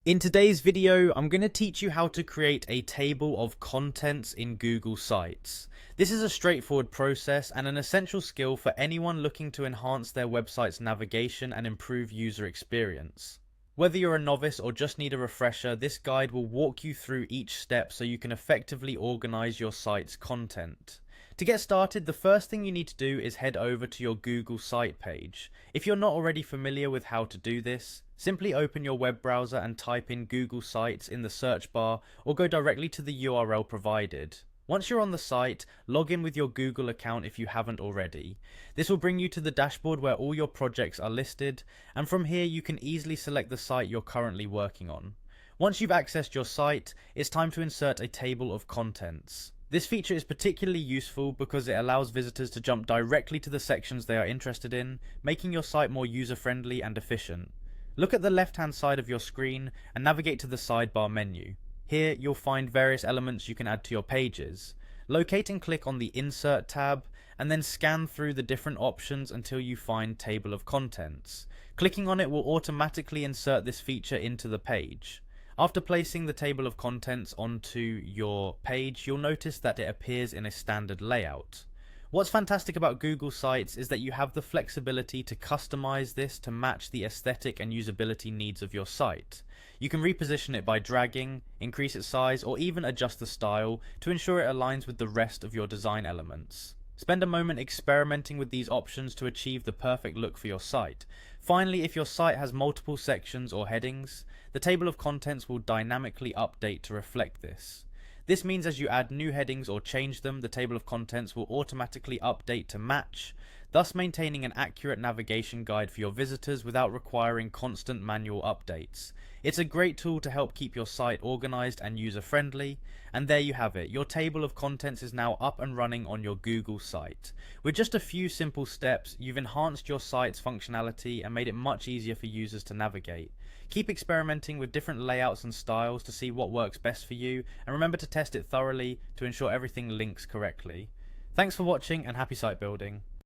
In today's video, I'm going to teach you how to create a table of contents in Google Sites. This is a straightforward process and an essential skill for anyone looking to enhance their website's navigation and improve user experience. Whether you're a novice or just need a refresher, this guide will walk you through each step so you can effectively organize your site's content. To get started, the first thing you need to do is head over to your Google site page. If you're not already familiar with how to do this, simply open your web browser and type in Google Sites in the search bar or go directly to the URL provided. Once you're on the site, log in with your Google account if you haven't already. This will bring you to the dashboard where all your projects are listed, and from here you can easily select the site you're currently working on. Once you've accessed your site, it's time to insert a table of contents. This feature is particularly useful because it allows visitors to jump directly to the sections they are interested in, making your site more user-friendly and efficient. Look at the left-hand side of your screen and navigate to the sidebar menu. Here you'll find various elements you can add to your pages. Locate and click on the Insert tab, and then scan through the different options until you find Table of Contents. Clicking on it will automatically insert this feature into the page. After placing the table of contents onto your page, you'll notice that it appears in a standard layout. What's fantastic about Google Sites is that you have the flexibility to customize this to match the aesthetic and usability needs of your site. You can reposition it by dragging, increase its size, or even adjust the style to ensure it aligns with the rest of your design elements. Spend a moment experimenting with these options to achieve the perfect look for your site. Finally, if your site has multiple sections or headings, the table of contents will dynamically update to reflect this. This means as you add new headings or change them, the table of contents will automatically update to match, thus maintaining an accurate navigation guide for your visitors without requiring constant manual updates. It's a great tool to help keep your site organized and user-friendly, and there you have it. Your table of contents is now up and running on your Google site. With just a few simple steps, you've enhanced your site's functionality and made it much easier for users to navigate. Keep experimenting with different layouts and styles to see what works best for you, and remember to test it thoroughly to ensure everything links correctly. Thanks for watching and happy site building.